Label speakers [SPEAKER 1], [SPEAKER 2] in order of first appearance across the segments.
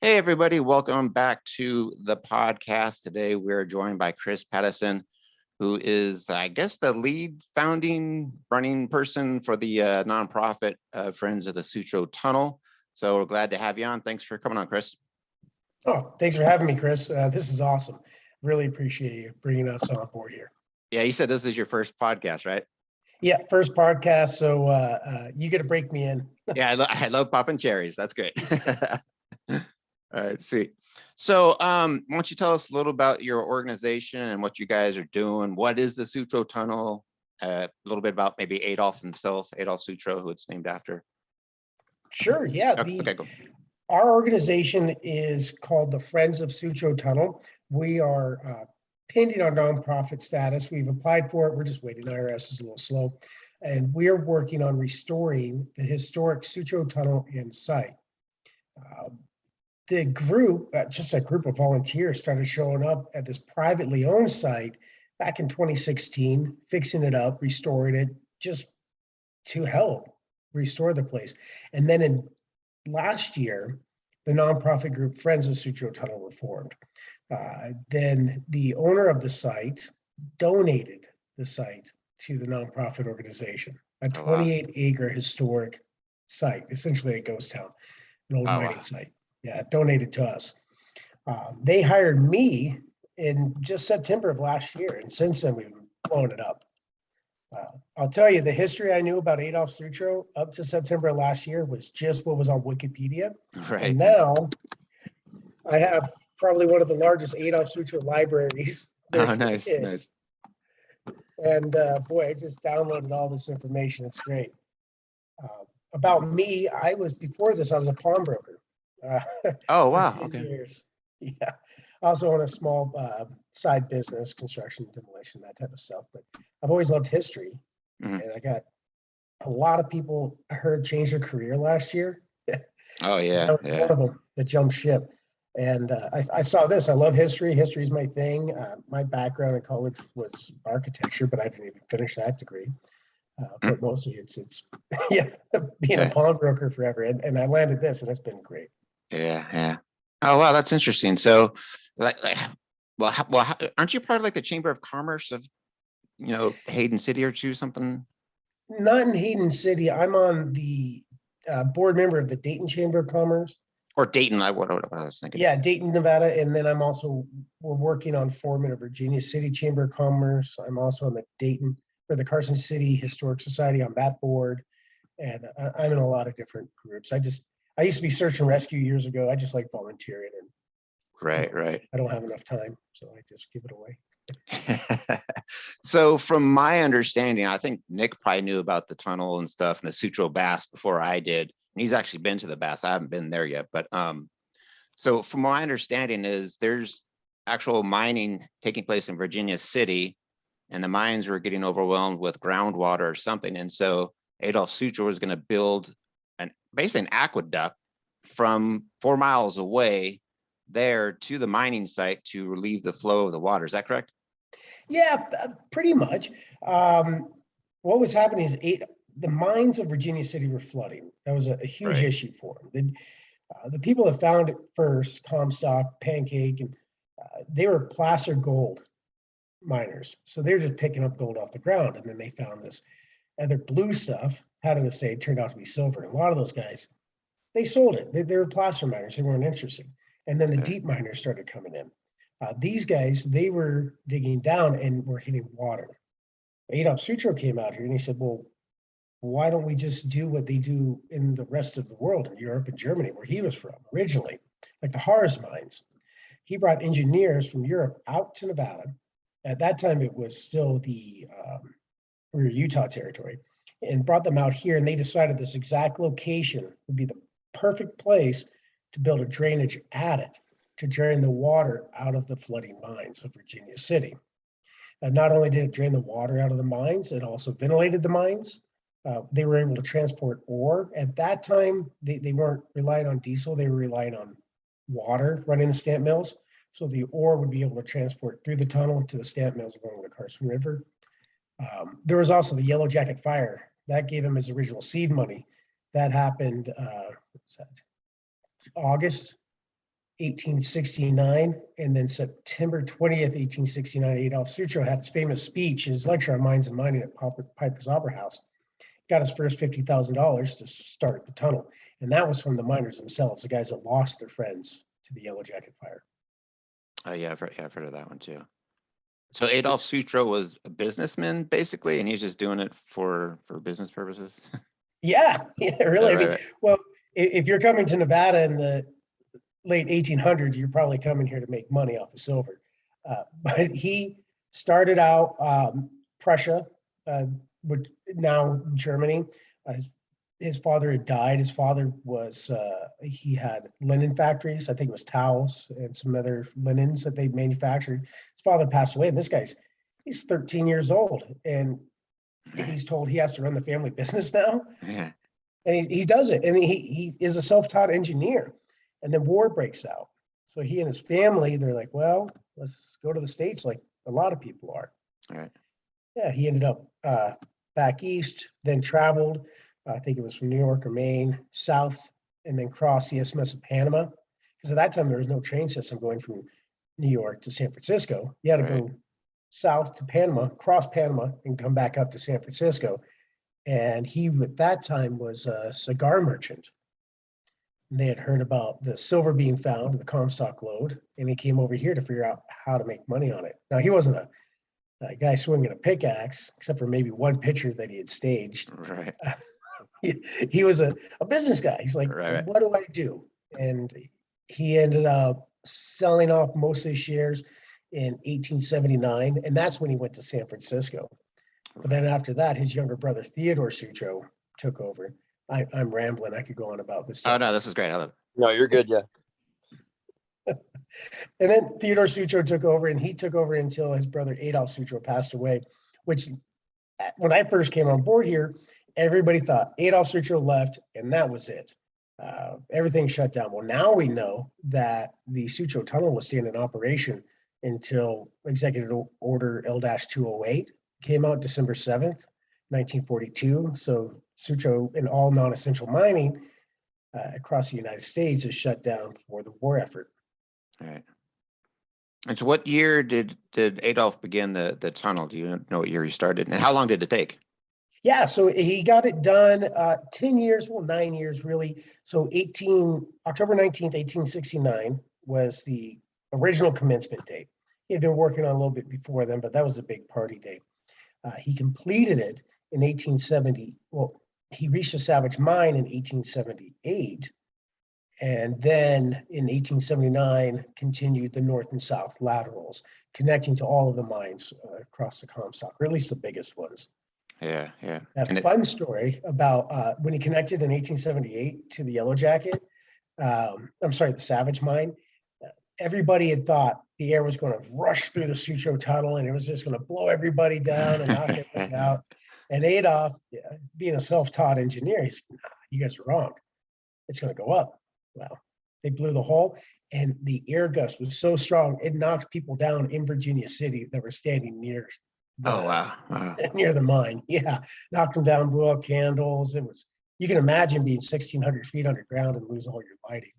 [SPEAKER 1] Hey, everybody. Welcome back to the podcast. Today, we're joined by Chris Pattison, who is, I guess, the lead founding running person for the nonprofit Friends of the Sutro Tunnel. So we're glad to have you on. Thanks for coming on, Chris.
[SPEAKER 2] Oh, thanks for having me, Chris. This is awesome. Really appreciate you bringing us on board here.
[SPEAKER 1] Yeah, you said this is your first podcast, right?
[SPEAKER 2] Yeah, first podcast. So you got to break me in.
[SPEAKER 1] Yeah, I love popping cherries. That's great. All right, sweet. So why don't you tell us a little about your organization and what you guys are doing? What is the Sutro Tunnel? A little bit about maybe Adolf himself, Adolf Sutro, who it's named after.
[SPEAKER 2] Sure, yeah.
[SPEAKER 1] Okay, go.
[SPEAKER 2] Our organization is called the Friends of Sutro Tunnel. We are pending our nonprofit status. We've applied for it. We're just waiting. IRS is a little slow. And we're working on restoring the historic Sutro Tunnel and site. The group, just a group of volunteers, started showing up at this privately owned site back in 2016, fixing it up, restoring it, just to help restore the place. And then in last year, the nonprofit group Friends of Sutro Tunnel were formed. Then the owner of the site donated the site to the nonprofit organization, a 28-acre historic site, essentially a ghost town, an old mining site. Yeah, donated to us. They hired me in just September of last year, and since then we've blown it up. I'll tell you, the history I knew about Adolf Sutro up to September of last year was just what was on Wikipedia.
[SPEAKER 1] Right.
[SPEAKER 2] And now I have probably one of the largest Adolf Sutro libraries.
[SPEAKER 1] Oh, nice.
[SPEAKER 2] And boy, I just downloaded all this information. It's great. About me, before this, I was a pawnbroker.
[SPEAKER 1] Oh, wow.
[SPEAKER 2] 10
[SPEAKER 1] Okay.
[SPEAKER 2] years. Yeah. I also own a small side business, construction, demolition, that type of stuff. But I've always loved history. And I got a lot of people I heard change their career last year.
[SPEAKER 1] Oh, yeah.
[SPEAKER 2] One of them that jumped ship. And I saw this. I love history. History is my thing. My background in college was architecture, but I didn't even finish that degree. But mostly it's yeah, being a pawnbroker forever. And I landed this, and it's been great.
[SPEAKER 1] Yeah. Oh, wow, that's interesting. So, aren't you part of like the Chamber of Commerce of, Hayden City or something?
[SPEAKER 2] Not in Hayden City. I'm on the board member of the Dayton Chamber of Commerce.
[SPEAKER 1] Or Dayton, what I was thinking.
[SPEAKER 2] Yeah, Dayton, Nevada. And then we're working on forming a Virginia City Chamber of Commerce. I'm also on the Carson City Historic Society on that board. And I'm in a lot of different groups. I used to be search and rescue years ago. I just like volunteering. And
[SPEAKER 1] Right.
[SPEAKER 2] I don't have enough time, so I just give it away.
[SPEAKER 1] So from my understanding, I think Nick probably knew about the tunnel and stuff and the Sutro Bass before I did. And he's actually been to the Bass. I haven't been there yet. But so from my understanding is there's actual mining taking place in Virginia City, and the mines were getting overwhelmed with groundwater or something. And so Adolf Sutro was going to build basically an aqueduct from 4 miles away there to the mining site to relieve the flow of the water. Is that correct?
[SPEAKER 2] Yeah, pretty much. What was happening is the mines of Virginia City were flooding. That was a huge issue for them. The people that found it first, Comstock, Pancake, and they were placer gold miners. So they were just picking up gold off the ground. And then they found this other blue stuff. How did it say? It turned out to be silver. A lot of those guys, they sold it. They were placer miners. They weren't interested. And then the deep miners started coming in. These guys, they were digging down and were hitting water. Adolf Sutro came out here and he said, well, why don't we just do what they do in the rest of the world, in Europe and Germany, where he was from originally, like the Harz mines. He brought engineers from Europe out to Nevada. At that time, it was still we were Utah territory, and brought them out here, and they decided this exact location would be the perfect place to build a drainage adit to drain the water out of the flooding mines of Virginia City. Not only did it drain the water out of the mines, it also ventilated the mines. They were able to transport ore. At that time, they weren't relying on diesel, they were relying on water running the stamp mills. So the ore would be able to transport through the tunnel to the stamp mills along the Carson River. There was also the Yellow Jacket Fire. That gave him his original seed money. That happened August 1869, and then September 20th, 1869, Adolf Sutro had his famous speech, his lecture on mines and mining at Piper's Opera House. Got his first $50,000 to start the tunnel. And that was from the miners themselves, the guys that lost their friends to the Yellow Jacket fire.
[SPEAKER 1] Oh yeah, I've heard of that one too. So Adolf Sutro was a businessman basically, and he's just doing it for business purposes.
[SPEAKER 2] Yeah, really.
[SPEAKER 1] Right, right.
[SPEAKER 2] Well, if you're coming to Nevada in the late 1800s, you're probably coming here to make money off of silver. But he started out Prussia, which now Germany. His father had died. His father was, he had linen factories. I think it was towels and some other linens that they manufactured. His father passed away, and he's 13 years old, and he's told he has to run the family business now.
[SPEAKER 1] Yeah.
[SPEAKER 2] And he does it. And he is a self-taught engineer. And then war breaks out. So he and his family, they're like, well, let's go to the States like a lot of people are.
[SPEAKER 1] All right.
[SPEAKER 2] Yeah, he ended up back east, then traveled, I think it was from New York or Maine, south, and then crossed the Isthmus of Panama. Because at that time, there was no train system going from New York to San Francisco. You had to go south to Panama, cross Panama, and come back up to San Francisco. And he, at that time, was a cigar merchant. And they had heard about the silver being found, the Comstock lode, and he came over here to figure out how to make money on it. Now, he wasn't a guy swinging a pickaxe, except for maybe one picture that he had staged.
[SPEAKER 1] Right.
[SPEAKER 2] He was a business guy. He's like,
[SPEAKER 1] Right.
[SPEAKER 2] what do I do? And he ended up selling off most of his shares in 1879, and that's when he went to San Francisco. But then after that, his younger brother, Theodore Sutro, took over. I'm rambling. I could go on about this.
[SPEAKER 1] Oh, no, this is great. I love it.
[SPEAKER 3] No, you're good. Yeah.
[SPEAKER 2] And then Theodore Sutro took over, and he took over until his brother Adolf Sutro passed away, which when I first came on board here, everybody thought Adolf Sutro left, and that was it. Everything shut down. Well, now we know that the Sutro Tunnel was staying in operation until Executive Order L-208 came out December 7th, 1942. So Sutro and all non-essential mining across the United States is shut down for the war effort.
[SPEAKER 1] All right. And so what year did Adolf begin the tunnel? Do you know what year he started? And how long did it take?
[SPEAKER 2] Yeah, so he got it done 10 years, well, 9 years really. So October 19th, 1869 was the original commencement date. He had been working on a little bit before then, but that was a big party date. He completed it in 1870. Well, he reached the Savage Mine in 1878. And then in 1879, continued the north and south laterals, connecting to all of the mines across the Comstock, or at least the biggest ones.
[SPEAKER 1] Yeah.
[SPEAKER 2] A fun story about when he connected in 1878 to the Yellow Jacket, I'm sorry, the Savage Mine. Everybody had thought the air was going to rush through the Sutro Tunnel and it was just going to blow everybody down and knock everybody out. And Adolf, being a self-taught engineer, he said, nah, you guys are wrong. It's going to go up. Well, they blew the hole, and the air gust was so strong, it knocked people down in Virginia City that were standing near near the mine. Yeah, knocked them down, blew out candles. It was, you can imagine being 1,600 feet underground and lose all your lighting.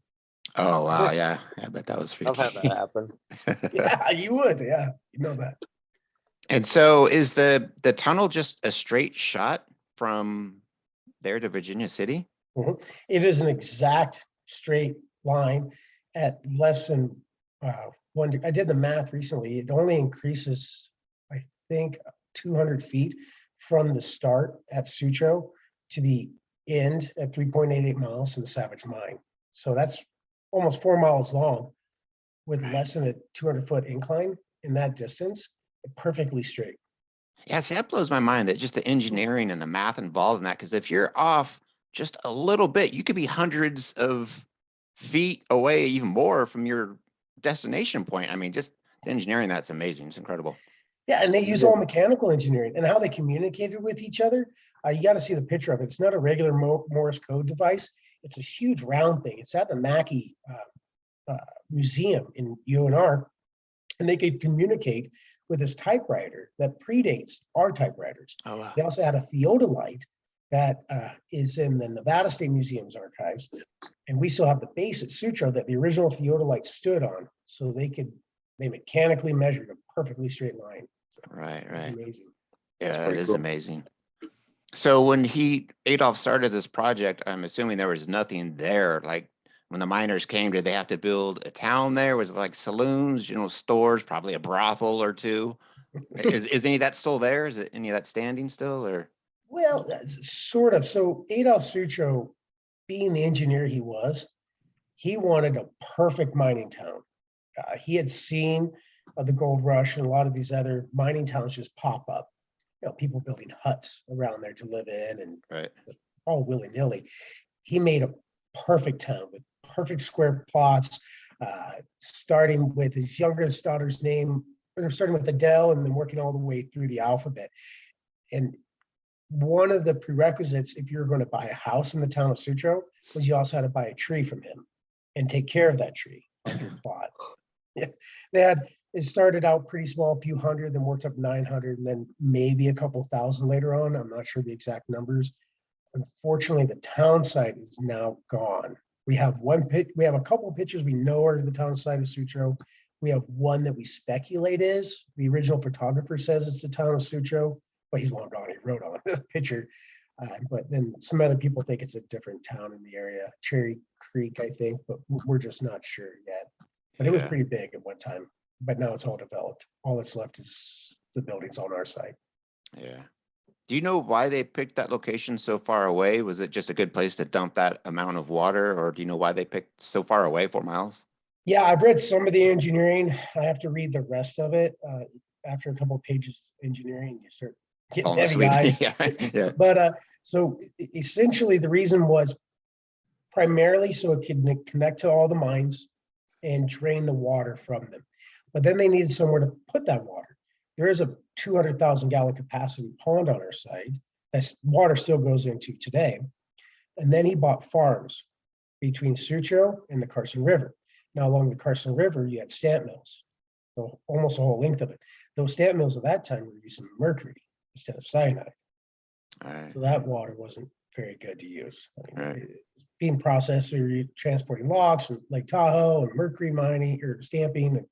[SPEAKER 1] Oh, wow. Yeah. I bet that was freaky.
[SPEAKER 3] I've had that happen.
[SPEAKER 2] Yeah, you would. Yeah, you know that.
[SPEAKER 1] And so is the tunnel just a straight shot from there to Virginia City?
[SPEAKER 2] Mm-hmm. It is an exact straight line at less than one. I did the math recently. It only increases, I think, 200 feet from the start at Sutro to the end at 3.88 miles to the Savage Mine. So that's almost 4 miles long with less than a 200-foot incline in that distance, perfectly straight.
[SPEAKER 1] Yeah, see, that blows my mind, that just the engineering and the math involved in that. Because if you're off just a little bit, you could be hundreds of feet away, even more from your destination point. I mean, just the engineering, that's amazing. It's incredible.
[SPEAKER 2] Yeah, and they use all mechanical engineering and how they communicated with each other. You got to see the picture of it. It's not a regular Morse code device. It's a huge round thing. It's at the Mackey Museum in UNR, and they could communicate with this typewriter that predates our typewriters.
[SPEAKER 1] Oh, wow.
[SPEAKER 2] They also had a theodolite that is in the Nevada State Museum's archives, And we still have the base at Sutro that the original theodolite stood on, so they mechanically measured a perfectly straight line. So
[SPEAKER 1] Right.
[SPEAKER 2] amazing.
[SPEAKER 1] Yeah, that
[SPEAKER 3] pretty
[SPEAKER 1] is
[SPEAKER 3] cool.
[SPEAKER 1] amazing. So when Adolf started this project, I'm assuming there was nothing there. Like when the miners came, did they have to build a town there? Was it like saloons, stores, probably a brothel or two? Is any of that still there? Is it any of that standing still, or?
[SPEAKER 2] Well, sort of. So Adolf Sutro, being the engineer he wanted a perfect mining town. He had seen the gold rush and a lot of these other mining towns just pop up. People building huts around there to live in and
[SPEAKER 1] Right.
[SPEAKER 2] all willy-nilly. He made a perfect town with perfect square plots, starting with his youngest daughter's name, or starting with Adele and then working all the way through the alphabet. And one of the prerequisites, if you're going to buy a house in the town of Sutro, was you also had to buy a tree from him and take care of that tree on your plot. Yeah, it started out pretty small, a few hundred, then worked up 900, and then maybe a couple thousand later on. I'm not sure the exact numbers. Unfortunately, the town site is now gone. We have a couple of pictures we know are the town site of Sutro. We have one that we speculate is. The original photographer says it's the town of Sutro, but he's long gone. He wrote on this picture. But then some other people think it's a different town in the area, Cherry Creek, I think, but we're just not sure yet. But it was pretty big at one time, but now it's all developed. All that's left is the buildings on our site.
[SPEAKER 1] Yeah. Do you know why they picked that location so far away? Was it just a good place to dump that amount of water, or do you know why they picked so far away, 4 miles?
[SPEAKER 2] Yeah, I've read some of the engineering. I have to read the rest of it. After a couple of pages of engineering, you start getting
[SPEAKER 1] Falling
[SPEAKER 2] heavy
[SPEAKER 1] asleep.
[SPEAKER 2] eyes.
[SPEAKER 1] Yeah.
[SPEAKER 2] But so essentially the reason was primarily so it could connect to all the mines and drain the water from them. But then they needed somewhere to put that water. There is a 200,000 gallon capacity pond on our site that water still goes into today. And then he bought farms between Sutro and the Carson River. Now along the Carson River, you had stamp mills, so almost the whole length of it. Those stamp mills at that time were using mercury instead of cyanide.
[SPEAKER 1] Right.
[SPEAKER 2] So that water wasn't very good to use.
[SPEAKER 1] Right.
[SPEAKER 2] It's being processed, or you're transporting logs from Lake Tahoe and mercury mining or stamping. And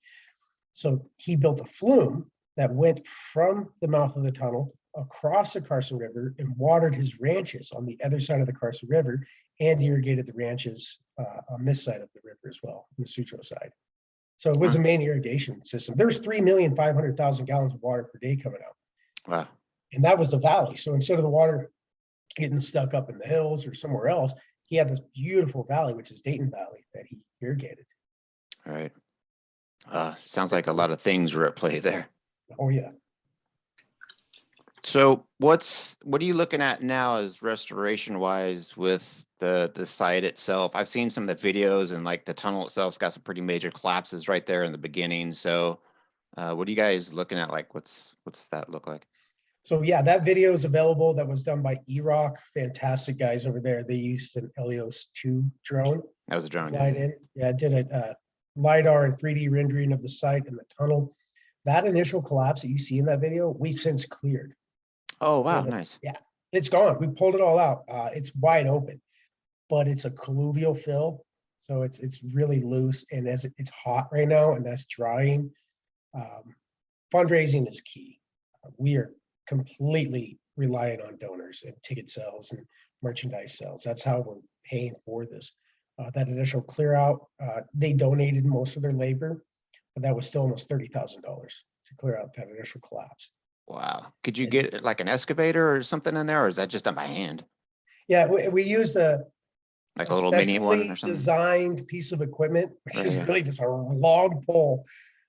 [SPEAKER 2] so he built a flume that went from the mouth of the tunnel across the Carson River and watered his ranches on the other side of the Carson River and irrigated the ranches on this side of the river as well, on the Sutro side. So it was a main irrigation system. There's 3,500,000 gallons of water per day coming out.
[SPEAKER 1] Wow.
[SPEAKER 2] And that was the valley. So instead of the water getting stuck up in the hills or somewhere else, he had this beautiful valley, which is Dayton Valley, that he irrigated.
[SPEAKER 1] All right. Sounds like a lot of things were at play there.
[SPEAKER 2] Oh yeah.
[SPEAKER 1] So what are you looking at now as restoration wise with the site itself? I've seen some of the videos, and like the tunnel itself's got some pretty major collapses right there in the beginning. So what are you guys looking at? Like what's that look like?
[SPEAKER 2] So yeah, that video is available. That was done by E-Rock. Fantastic guys over there. They used an Helios 2 drone.
[SPEAKER 1] That was a drone.
[SPEAKER 2] Flight in. Yeah, did a LiDAR and 3D rendering of the site and the tunnel. That initial collapse that you see in that video, we've since cleared.
[SPEAKER 1] Oh, wow.
[SPEAKER 2] So,
[SPEAKER 1] Nice.
[SPEAKER 2] Yeah, it's gone. We pulled it all out. It's wide open, but it's a colluvial fill. So it's really loose. And as it's hot right now and that's drying, fundraising is key. We are completely reliant on donors and ticket sales and merchandise sales. That's how we're paying for this. That initial clear out, they donated most of their labor, but that was still almost $30,000 to clear out that initial collapse.
[SPEAKER 1] Wow. Could you get like an excavator or something in there, or is that just done by hand?
[SPEAKER 2] Yeah, we used a
[SPEAKER 1] little mini one or something?
[SPEAKER 2] designed piece of equipment, which
[SPEAKER 1] Right,
[SPEAKER 2] is
[SPEAKER 1] yeah.
[SPEAKER 2] really just a long pole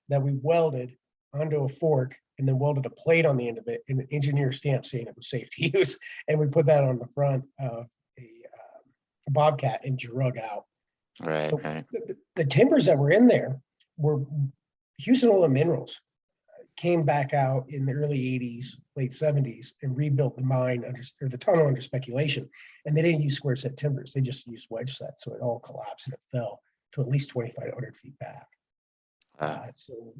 [SPEAKER 2] that we welded onto a fork and then welded a plate on the end of it and an engineer stamp saying it was safe to use. And we put that on the front of a Bobcat and drug out.
[SPEAKER 1] Right,
[SPEAKER 2] So
[SPEAKER 1] right.
[SPEAKER 2] the timbers that were in there were Houston Oil and Minerals came back out in the early 80s, late 70s, and rebuilt the mine or the tunnel under speculation. And they didn't use square set timbers. They just used wedge set. So it all collapsed and it fell to at least 2,500 feet back. So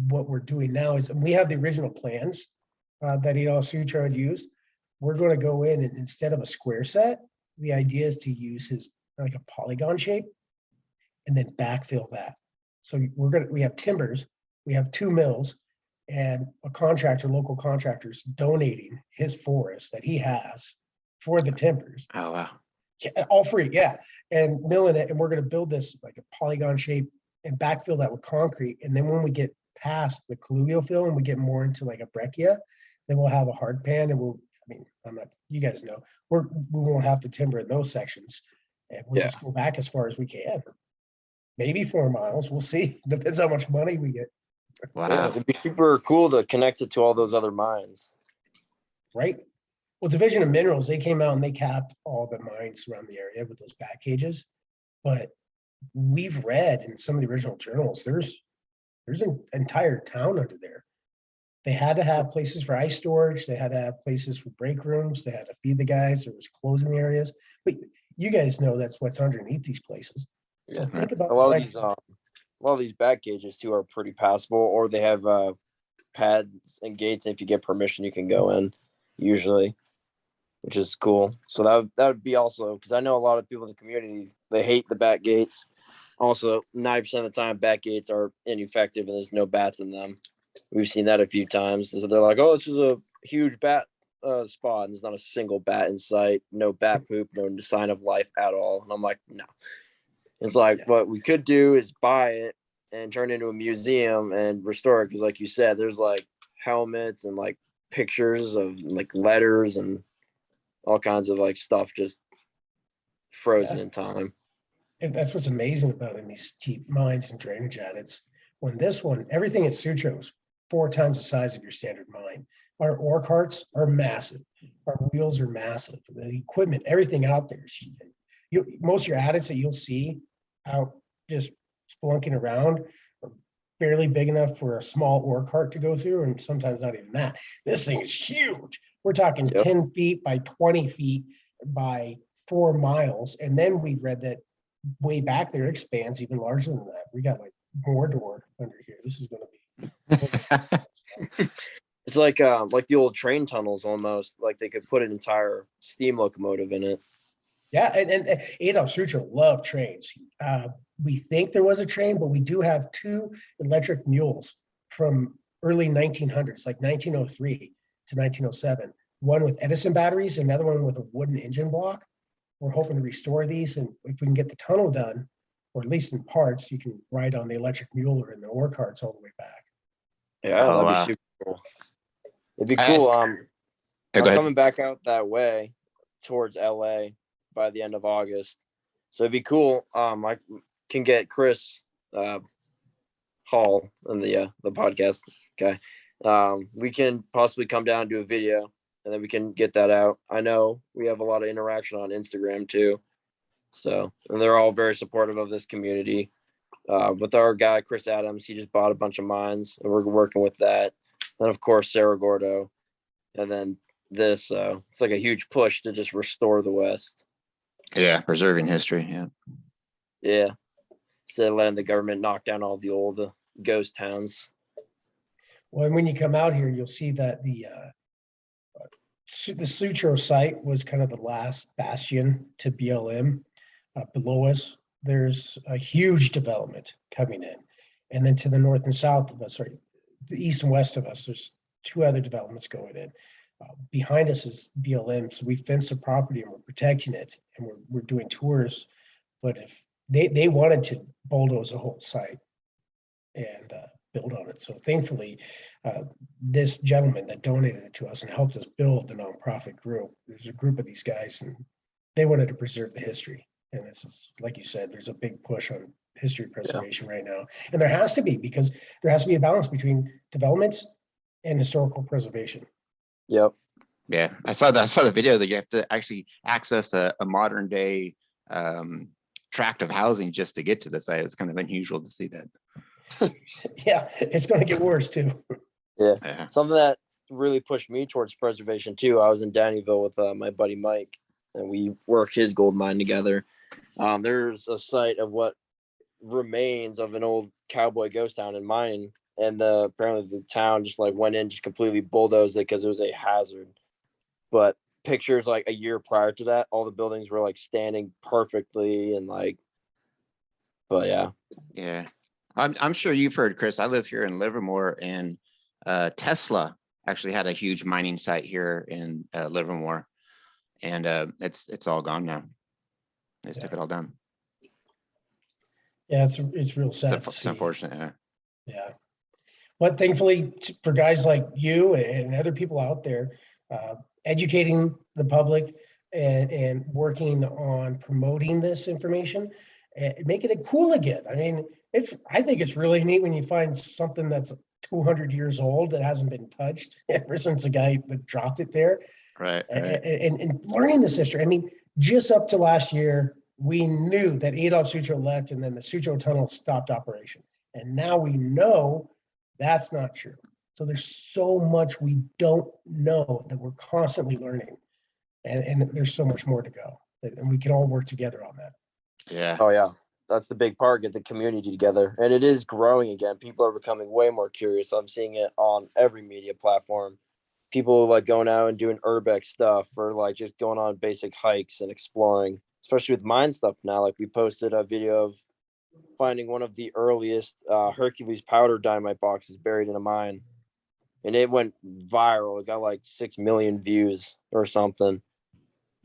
[SPEAKER 2] what we're doing now is, and we have the original plans that Adolf Sutro had used. We're going to go in and instead of a square set, the idea is to use his like a polygon shape, and then backfill that. So we have timbers, we have 2 mills, and a contractor, local contractors donating his forest that he has for the timbers.
[SPEAKER 1] Oh, wow.
[SPEAKER 2] Yeah, all free, yeah. And milling it, and we're gonna build this like a polygon shape and backfill that with concrete. And then when we get past the colluvial fill and we get more into like a breccia, then we'll have a hard pan, and you guys know, we won't have to timber in those sections. And we'll just go back as far as we can. Maybe 4 miles, we'll see. Depends how much money we get.
[SPEAKER 1] Wow.
[SPEAKER 3] Yeah, it'd be super cool to connect it to all those other mines.
[SPEAKER 2] Right? Well, Division of Minerals, they came out and they capped all the mines around the area with those back cages. But we've read in some of the original journals, there's an entire town under there. They had to have places for ice storage. They had to have places for break rooms. They had to feed the guys. There was closing areas. But you guys know that's what's underneath these places. So think about
[SPEAKER 3] a lot of these back cages too are pretty passable, or they have pads and gates. If you get permission, you can go in usually, which is cool. So that would be also, because I know a lot of people in the community, they hate the back gates. Also, 90% of the time, back gates are ineffective and there's no bats in them. We've seen that a few times. So they're like, oh, this is a huge bat spot, and there's not a single bat in sight, no bat poop, no sign of life at all. And I'm like, no. It's like, what we could do is buy it and turn it into a museum and restore it. Because like you said, there's like helmets and like pictures of like letters and all kinds of like stuff just frozen in time.
[SPEAKER 2] And that's what's amazing about in these deep mines and drainage adits. When this one, everything at Sutro is 4 times the size of your standard mine. Our ore carts are massive. Our wheels are massive. The equipment, everything out there. Most of your adits that you'll see out just spelunking around are barely big enough for a small ore cart to go through, and sometimes not even that. This thing is huge. We're talking 10 feet by 20 feet by 4 miles. And then we read that way back there expands even larger than that. We got like more door under here. This is going to
[SPEAKER 3] be. It's like the old train tunnels almost. Like they could put an entire steam locomotive in it.
[SPEAKER 2] Yeah, and Sutro love trains. We think there was a train, but we do have 2 electric mules from early 1900s, like 1903 to 1907. One with Edison batteries, another one with a wooden engine block. We're hoping to restore these, and if we can get the tunnel done, or at least in parts, you can ride on the electric mule or in the ore carts all the way back.
[SPEAKER 3] Yeah, that'd be super cool. It'd be cool. I'm coming back out that way towards LA by the end of August, so it'd be cool. I can get Chris Hall on the podcast. Okay, we can possibly come down and do a video, and then we can get that out. I know we have a lot of interaction on Instagram too. So, and they're all very supportive of this community. With our guy, Chris Adams, he just bought a bunch of mines, and we're working with that. And of course, Sarah Gordo. And then this, it's like a huge push to just restore the West.
[SPEAKER 1] Yeah, preserving history, yeah.
[SPEAKER 3] Yeah. Instead of letting the government knock down all the old ghost towns.
[SPEAKER 2] Well, and when you come out here, you'll see that the Sutro site was kind of the last bastion to BLM. Below us, there's a huge development coming in. And then to the north and south of us, the east and west of us, there's 2 other developments going in. Behind us is BLM, so we fenced the property and we're protecting it, and we're doing tours. But if they wanted to bulldoze the whole site and build on it. So thankfully, this gentleman that donated it to us and helped us build the nonprofit group, there's a group of these guys, and they wanted to preserve the history. And this is, like you said, there's a big push on history preservation right now. And there has to be, because there has to be a balance between development and historical preservation.
[SPEAKER 3] Yep.
[SPEAKER 1] Yeah, I saw the video that you have to actually access a modern day tract of housing just to get to the site. It's kind of unusual to see that.
[SPEAKER 2] Yeah, it's going to get worse too.
[SPEAKER 3] Yeah. Something that really pushed me towards preservation too. I was in Dannyville with my buddy Mike, and we work his gold mine together. There's a site of what remains of an old cowboy ghost town in mine, and apparently the town just like went in, just completely bulldozed it because it was a hazard. But pictures like a year prior to that, all the buildings were like standing perfectly and like, but yeah.
[SPEAKER 1] Yeah. I'm sure you've heard, Chris, I live here in Livermore, and Tesla actually had a huge mining site here in Livermore, and it's all gone now. They just took it all down.
[SPEAKER 2] Yeah, it's real sad to
[SPEAKER 1] It's
[SPEAKER 2] see.
[SPEAKER 1] unfortunate. Yeah.
[SPEAKER 2] Yeah. But thankfully, for guys like you and other people out there, educating the public and working on promoting this information and making it cool again. I mean, I think it's really neat when you find something that's 200 years old that hasn't been touched ever since the guy that dropped it there.
[SPEAKER 1] Right.
[SPEAKER 2] And learning this history. I mean, just up to last year, we knew that Adolf Sutro left and then the Sutro Tunnel stopped operation. And now we know that's not true. So there's so much we don't know that we're constantly learning. And there's so much more to go. And we can all work together on that.
[SPEAKER 1] Yeah.
[SPEAKER 3] Oh yeah. That's the big part, get the community together. And it is growing again. People are becoming way more curious. I'm seeing it on every media platform. People like going out and doing urbex stuff, or like just going on basic hikes and exploring, especially with mine stuff now. Like we posted a video of finding one of the earliest Hercules powder dynamite boxes buried in a mine. And it went viral. It got like 6 million views or something.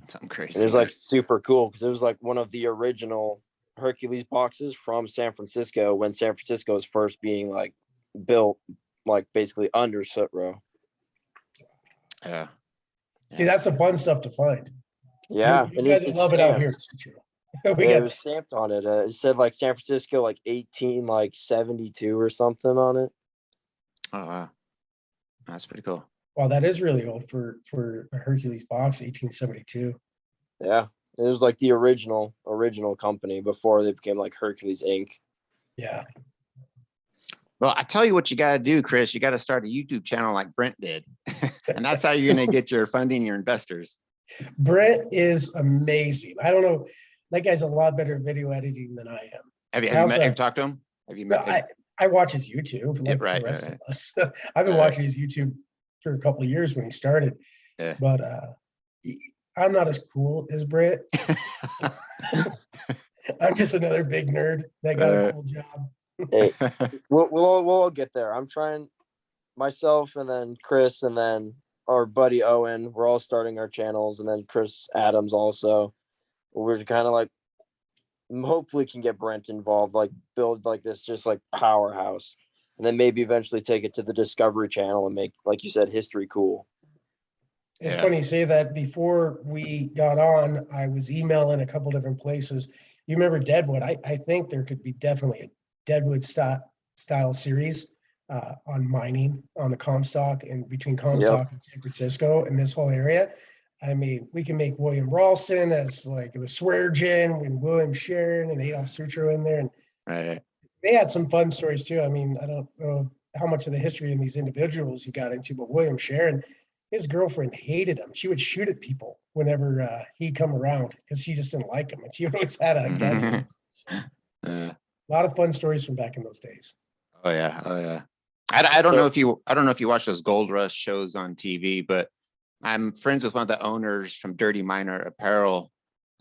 [SPEAKER 1] Something crazy.
[SPEAKER 3] And it was like super cool because it was like one of the original Hercules boxes from San Francisco when San Francisco was first being like built, like basically under Sutro.
[SPEAKER 1] Yeah.
[SPEAKER 2] See, that's the fun stuff to find.
[SPEAKER 3] Yeah.
[SPEAKER 2] You guys love it out here at Sutro.
[SPEAKER 3] It was stamped on it. It said like San Francisco, like 1872 or something on it.
[SPEAKER 1] Oh wow, that's pretty cool.
[SPEAKER 2] Wow, that is really old for a Hercules box, 1872.
[SPEAKER 3] Yeah, it was like the original company before they became like Hercules Inc.
[SPEAKER 2] Yeah.
[SPEAKER 1] Well, I tell you what you got to do, Chris. You got to start a YouTube channel like Brent did, and that's how you're going to get your funding, your investors.
[SPEAKER 2] Brent is amazing. I don't know. That guy's a lot better at video editing than I am.
[SPEAKER 1] Have you talked to him? Have you met?
[SPEAKER 2] I watch his YouTube. Like
[SPEAKER 1] right,
[SPEAKER 2] the rest
[SPEAKER 1] right.
[SPEAKER 2] of us. I've been watching his YouTube for a couple of years when he started.
[SPEAKER 1] Yeah.
[SPEAKER 2] But I'm not as cool as Brent. I'm just another big nerd that got a cool job.
[SPEAKER 3] Hey, we'll all get there. I'm trying myself, and then Chris, and then our buddy Owen. We're all starting our channels, and then Chris Adams also. We're kind of like, hopefully can get Brent involved, like build like this just like powerhouse, and then maybe eventually take it to the Discovery Channel and make, like you said, history cool.
[SPEAKER 2] It's funny you say that. Before we got on, I was emailing a couple different places. You remember Deadwood? I think there could be definitely a Deadwood style series on mining on the Comstock and between Comstock and San Francisco and this whole area. I mean, we can make William Ralston as like the Sweargen and William Sharon and Adolf Sutro in there. And they had some fun stories too. I mean, I don't know how much of the history in these individuals you got into, but William Sharon, his girlfriend hated him. She would shoot at people whenever he'd come around because she just didn't like him. And she always had a gun. A lot of fun stories from back in those days.
[SPEAKER 1] Oh yeah. I don't know if you watch those Gold Rush shows on TV, but I'm friends with one of the owners from Dirty Miner Apparel,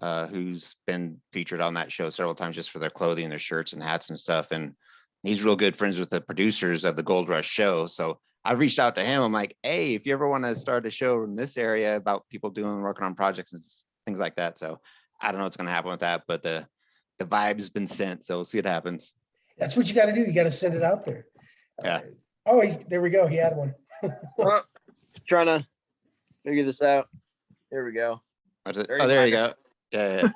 [SPEAKER 1] who's been featured on that show several times just for their clothing, their shirts and hats and stuff. And he's real good friends with the producers of the Gold Rush show. So I reached out to him. I'm like, hey, if you ever want to start a show in this area about people working on projects and things like that. So I don't know what's going to happen with that, but the vibe's been sent. So we'll see what happens.
[SPEAKER 2] That's what you got to do. You got to send it out there.
[SPEAKER 1] Yeah.
[SPEAKER 2] There we go. He had one.
[SPEAKER 3] Trying to figure this out. Here we go.
[SPEAKER 1] There you go. Yeah.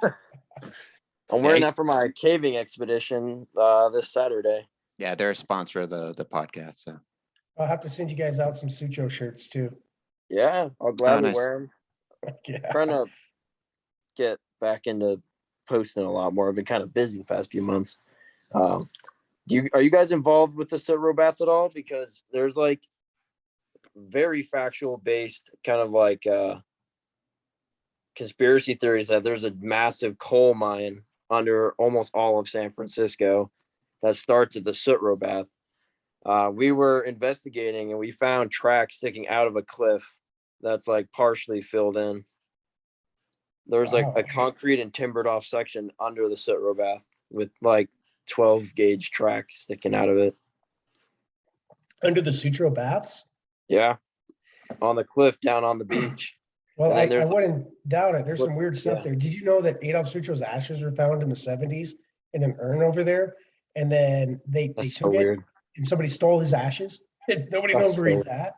[SPEAKER 3] I'm wearing that for my caving expedition this Saturday.
[SPEAKER 1] Yeah, they're a sponsor of the podcast. So
[SPEAKER 2] I'll have to send you guys out some Sutro shirts too.
[SPEAKER 3] Yeah, I'll gladly wear them.
[SPEAKER 2] Yeah.
[SPEAKER 3] Trying to get back into posting a lot more. I've been kind of busy the past few months. Are you guys involved with the Sutro Bath at all? Because there's like very factual based kind of like conspiracy theories that there's a massive coal mine under almost all of San Francisco that starts at the Sutro Bath. We were investigating and we found tracks sticking out of a cliff that's like partially filled in. There's like
[SPEAKER 2] Wow.
[SPEAKER 3] a concrete and timbered off section under the Sutro bath with like 12 gauge track sticking out of it.
[SPEAKER 2] Under the Sutro baths?
[SPEAKER 3] Yeah. On the cliff down on the beach.
[SPEAKER 2] Well,
[SPEAKER 3] And then
[SPEAKER 2] I wouldn't doubt it. There's
[SPEAKER 3] Look,
[SPEAKER 2] some weird stuff
[SPEAKER 3] yeah.
[SPEAKER 2] there. Did you know that Adolf Sutro's ashes were found in the 70s in an urn over there? And then they
[SPEAKER 3] That's
[SPEAKER 2] took
[SPEAKER 3] so
[SPEAKER 2] it
[SPEAKER 3] weird.
[SPEAKER 2] and somebody stole his ashes. Nobody
[SPEAKER 3] That's
[SPEAKER 2] knows where he's
[SPEAKER 3] so-
[SPEAKER 2] at.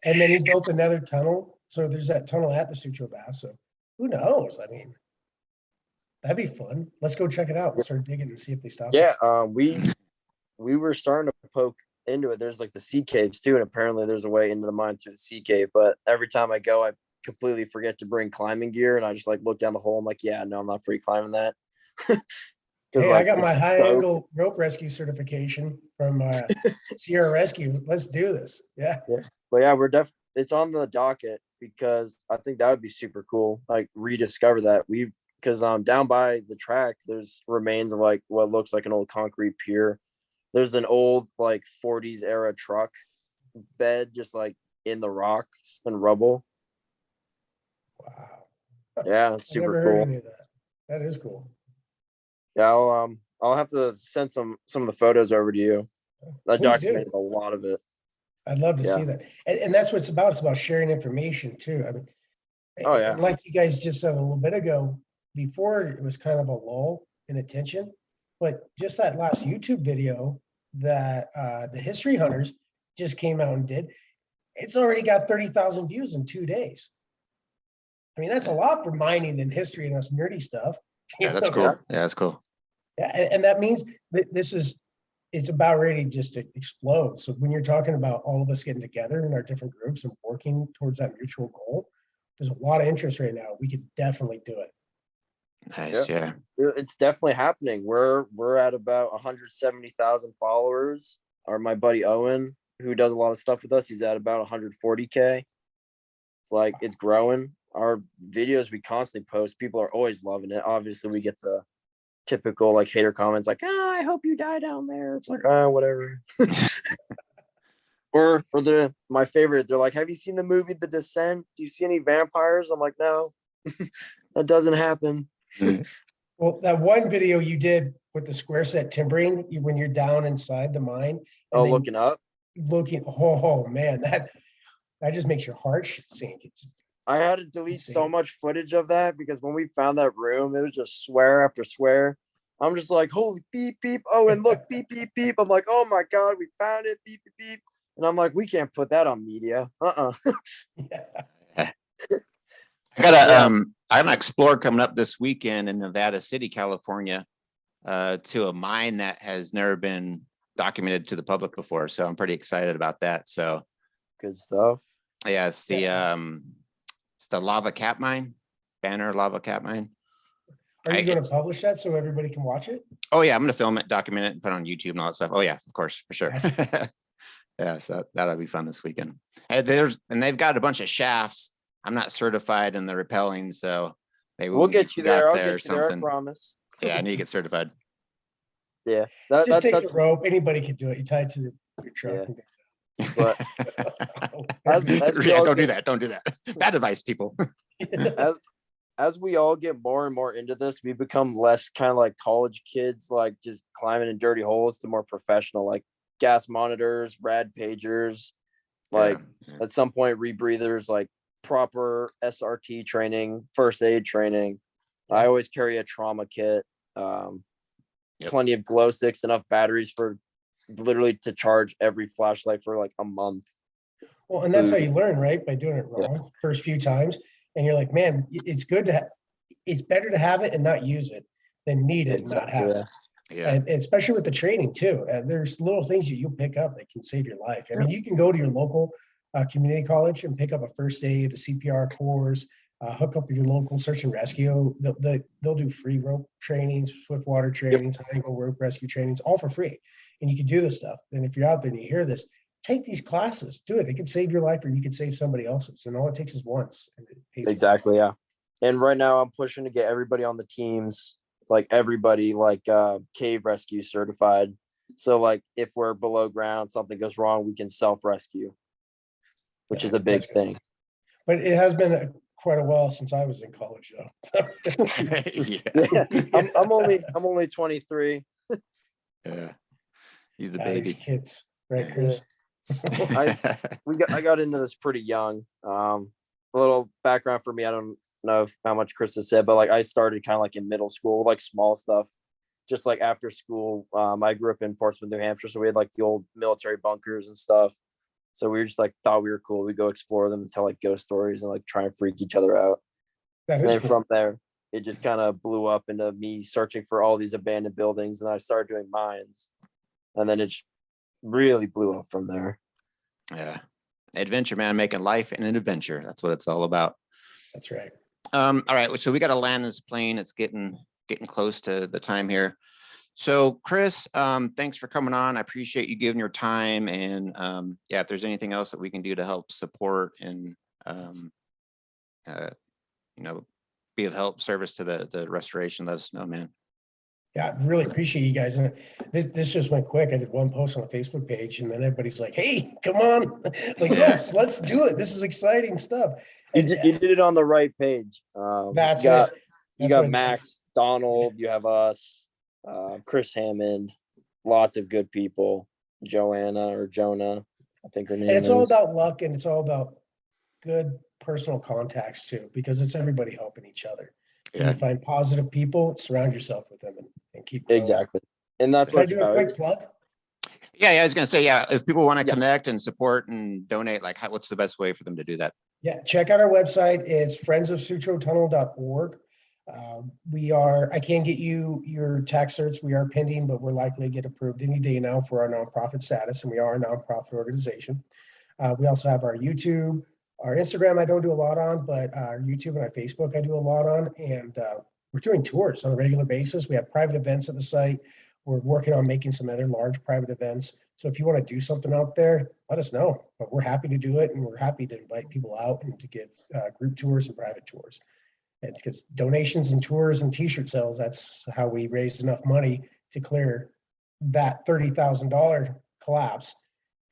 [SPEAKER 2] And then he built another tunnel. So there's that tunnel at the Sutro bath. So who knows? I mean, that'd be fun. Let's go check it out. We'll start digging and see if they stop.
[SPEAKER 3] Yeah,
[SPEAKER 2] us.
[SPEAKER 3] we were starting to poke into it. There's like the sea caves too, and apparently there's a way into the mine through the sea cave. But every time I go, I completely forget to bring climbing gear, and I just like look down the hole. I'm like, yeah, no, I'm not free climbing that.
[SPEAKER 2] Hey,
[SPEAKER 3] like,
[SPEAKER 2] I got my
[SPEAKER 3] it's
[SPEAKER 2] high
[SPEAKER 3] so-
[SPEAKER 2] angle rope rescue certification from Sierra Rescue. Let's do this. Yeah.
[SPEAKER 3] But yeah, it's on the docket because I think that would be super cool. Like rediscover that because down by the track there's remains of like what looks like an old concrete pier. There's an old like 40s era truck bed just like in the rocks and rubble.
[SPEAKER 2] Wow.
[SPEAKER 3] Yeah, it's
[SPEAKER 2] I never
[SPEAKER 3] super
[SPEAKER 2] heard
[SPEAKER 3] cool.
[SPEAKER 2] any of that. That is cool.
[SPEAKER 3] Yeah, I'll have to send some of the photos over to you. I
[SPEAKER 2] Please do.
[SPEAKER 3] documented a lot of it.
[SPEAKER 2] I'd love to
[SPEAKER 3] Yeah.
[SPEAKER 2] see that. And that's what it's about. It's about sharing information too. I mean,
[SPEAKER 3] Oh, yeah.
[SPEAKER 2] and like you guys just said a little bit ago, before it was kind of a lull in attention, but just that last YouTube video that the History Hunters just came out and did, it's already got 30,000 views in 2 days. I mean, that's a lot for mining and history and us nerdy stuff.
[SPEAKER 1] Yeah, that's cool. Yeah, that's cool.
[SPEAKER 2] Yeah, and that means that it's about ready just to explode. So when you're talking about all of us getting together in our different groups and working towards that mutual goal, there's a lot of interest right now. We could definitely do it.
[SPEAKER 1] Nice. Yeah.
[SPEAKER 3] It's definitely happening. We're at about 170,000 followers. Or my buddy Owen, who does a lot of stuff with us, he's at about 140K. It's like it's growing. Our videos we constantly post, people are always loving it. Obviously, we get the typical like hater comments like, I hope you die down there. It's like, whatever. or my favorite, they're like, have you seen the movie The Descent? Do you see any vampires? I'm like, no, that doesn't happen.
[SPEAKER 2] Well, that one video you did with the square set timbering, when you're down inside the mine.
[SPEAKER 3] Oh, looking up.
[SPEAKER 2] Oh man, that just makes your heart sink.
[SPEAKER 3] I had to delete so much footage of that because when we found that room, it was just swear after swear. I'm just like, holy beep, beep. Oh, and look, beep, beep, beep. I'm like, oh my God, we found it, beep, beep, beep. And I'm like, we can't put that on media.
[SPEAKER 1] I got an explore coming up this weekend in Nevada City, California, to a mine that has never been documented to the public before. So I'm pretty excited about that. So
[SPEAKER 3] good stuff.
[SPEAKER 1] Yeah, it's the lava cap mine, Banner lava cap mine.
[SPEAKER 2] Are you going to publish that so everybody can watch it?
[SPEAKER 1] Oh yeah, I'm going to film it, document it, and put it on YouTube and all that stuff. Oh yeah, of course, for sure. Yeah, so that'll be fun this weekend. And they've got a bunch of shafts. I'm not certified in the rappelling, so maybe
[SPEAKER 3] we'll get you there. I'll get you
[SPEAKER 1] something.
[SPEAKER 3] there, I promise.
[SPEAKER 1] Yeah, I need to get certified.
[SPEAKER 2] Yeah, just take the rope. Anybody can do it. You tie it to your truck.
[SPEAKER 3] Yeah. But
[SPEAKER 1] don't do that. Don't do that. Bad advice, people.
[SPEAKER 3] As we all get more and more into this, we become less kind of like college kids, like just climbing in dirty holes, to more professional, like gas monitors, rad pagers, like at some point rebreathers, like proper SRT training, first aid training. I always carry a trauma kit, plenty of glow sticks, enough batteries for literally to charge every flashlight for like a month.
[SPEAKER 2] Well, and that's how you learn, right? By doing it wrong first few times. And you're like, man, it's better to have it and not use it than need it and not have it. Yeah. And especially with the training too. There's little things that you'll pick up that can save your life. I mean, you can go to your local community college and pick up a first aid, a CPR course, hook up with your local search and rescue. They'll do free rope trainings, swift water trainings, high ankle rope rescue trainings, all for free. And you can do this stuff. And if you're out there and you hear this, take these classes, do it. It could save your life, or you could save somebody else's. And all it takes is once.
[SPEAKER 3] Exactly. Yeah. And right now I'm pushing to get everybody on the teams, like everybody, like cave rescue certified. So like if we're below ground, something goes wrong, we can self-rescue, which is a big thing.
[SPEAKER 2] But it has been quite a while since I was in college, though.
[SPEAKER 3] Yeah, I'm only 23.
[SPEAKER 1] Yeah. He's the
[SPEAKER 2] These
[SPEAKER 1] baby.
[SPEAKER 2] kids, right, Chris?
[SPEAKER 3] I got into this pretty young. A little background for me. I don't know how much Chris has said, but like I started kind of like in middle school, like small stuff, just like after school. I grew up in Portsmouth, New Hampshire, so we had like the old military bunkers and stuff. So we were just like thought we were cool. We'd go explore them and tell like ghost stories and like try and freak each other out.
[SPEAKER 2] That
[SPEAKER 3] And
[SPEAKER 2] is
[SPEAKER 3] then
[SPEAKER 2] cool.
[SPEAKER 3] from there, it just kind of blew up into me searching for all these abandoned buildings, and I started doing mines, and then it really blew up from there.
[SPEAKER 1] Yeah. Adventure, man, making life an adventure. That's what it's all about.
[SPEAKER 2] That's right.
[SPEAKER 1] All right. So we got to land this plane. It's getting close to the time here. So Chris, thanks for coming on. I appreciate you giving your time. And yeah, if there's anything else that we can do to help support and be of help service to the restoration, let us know, man.
[SPEAKER 2] Yeah, I really appreciate you guys. And this just went quick. I did one post on the Facebook page, and then everybody's like, "Hey, come on!" Like, yes, let's do it. This is exciting stuff.
[SPEAKER 3] You did it on the right page.
[SPEAKER 2] That's
[SPEAKER 3] you got,
[SPEAKER 2] it.
[SPEAKER 3] You got Max, Donald. You have us, Chris Hammond. Lots of good people. Joanna or Jonah, I think her name is.
[SPEAKER 2] And it's all about luck, and it's all about good personal contacts too, because it's everybody helping each other.
[SPEAKER 1] Yeah.
[SPEAKER 2] You find positive people, surround yourself with them, and keep going.
[SPEAKER 3] Exactly. And that's
[SPEAKER 2] Can I
[SPEAKER 3] what it's
[SPEAKER 2] do a
[SPEAKER 3] about.
[SPEAKER 2] quick plug?
[SPEAKER 1] Yeah, I was gonna say, yeah, if people want to
[SPEAKER 3] Yes.
[SPEAKER 1] connect and support and donate, like what's the best way for them to do that?
[SPEAKER 2] Yeah, check out our website. It's friendsofsutrotunnel.org. I can get you your tax certs. We are pending, but we're likely to get approved any day now for our nonprofit status, and we are a nonprofit organization. We also have our YouTube, our Instagram I don't do a lot on, but our YouTube and our Facebook I do a lot on. And we're doing tours on a regular basis. We have private events at the site. We're working on making some other large private events. So if you want to do something out there, let us know. But we're happy to do it, and we're happy to invite people out and to give group tours and private tours. And because donations and tours and T-shirt sales, that's how we raised enough money to clear that $30,000 collapse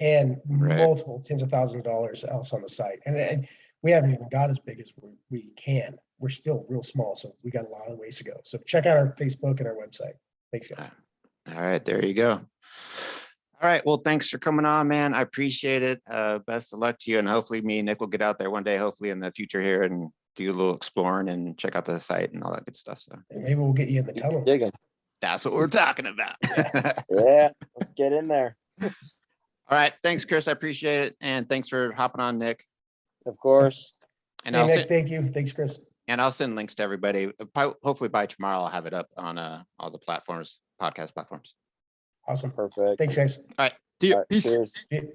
[SPEAKER 2] and multiple tens of thousands of dollars else on the site. And we haven't even got as big as we can. We're still real small, so we got a lot of ways to go. So check out our Facebook and our website. Thanks, guys.
[SPEAKER 1] All right, there you go. All right, well, thanks for coming on, man. I appreciate it. Best of luck to you, and hopefully me and Nick will get out there one day, hopefully in the future here, and do a little exploring and check out the site and all that good stuff. So
[SPEAKER 2] maybe we'll get you in the tunnel.
[SPEAKER 3] Digging.
[SPEAKER 1] That's what we're talking about.
[SPEAKER 3] Yeah, let's get in there.
[SPEAKER 1] All right, thanks, Chris. I appreciate it, and thanks for hopping on, Nick.
[SPEAKER 3] Of course.
[SPEAKER 1] And
[SPEAKER 2] hey, Nick, thank you. Thanks, Chris.
[SPEAKER 1] And I'll send links to everybody. Hopefully by tomorrow, I'll have it up on all the platforms, podcast platforms.
[SPEAKER 2] Awesome.
[SPEAKER 3] Perfect.
[SPEAKER 2] Thanks, guys.
[SPEAKER 1] All right. See you.
[SPEAKER 3] All right,
[SPEAKER 1] Peace.
[SPEAKER 3] cheers.
[SPEAKER 2] See you.